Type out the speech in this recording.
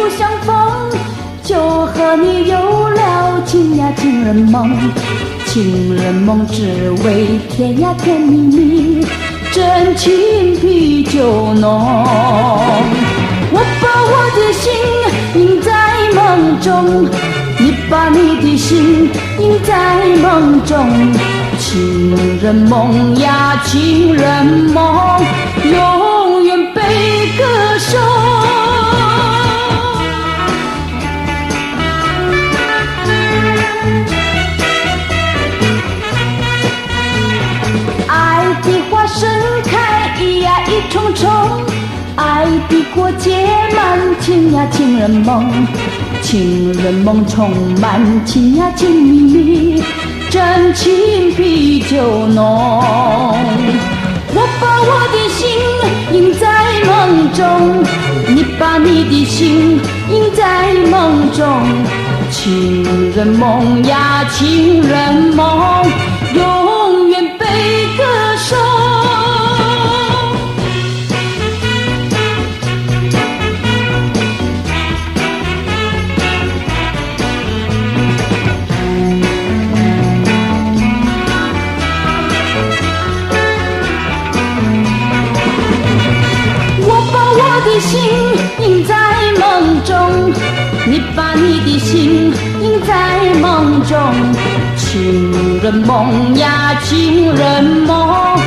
初相逢，就和你有了情呀情人梦。情人梦只为甜呀甜蜜蜜，真情比酒浓。我把我的心印在梦中，你把你的心印在梦中。情人梦呀情人梦，永远被歌颂。爱的花盛开一呀一重重，爱的果结满情呀情人梦。情人梦充满情呀情蜜蜜，真情比酒浓。我把我的心印在梦中，你把你的心印在梦中。情人梦呀情人梦，永远被歌颂。心印在梦中，你把你的心印在梦中。情人梦呀情人梦。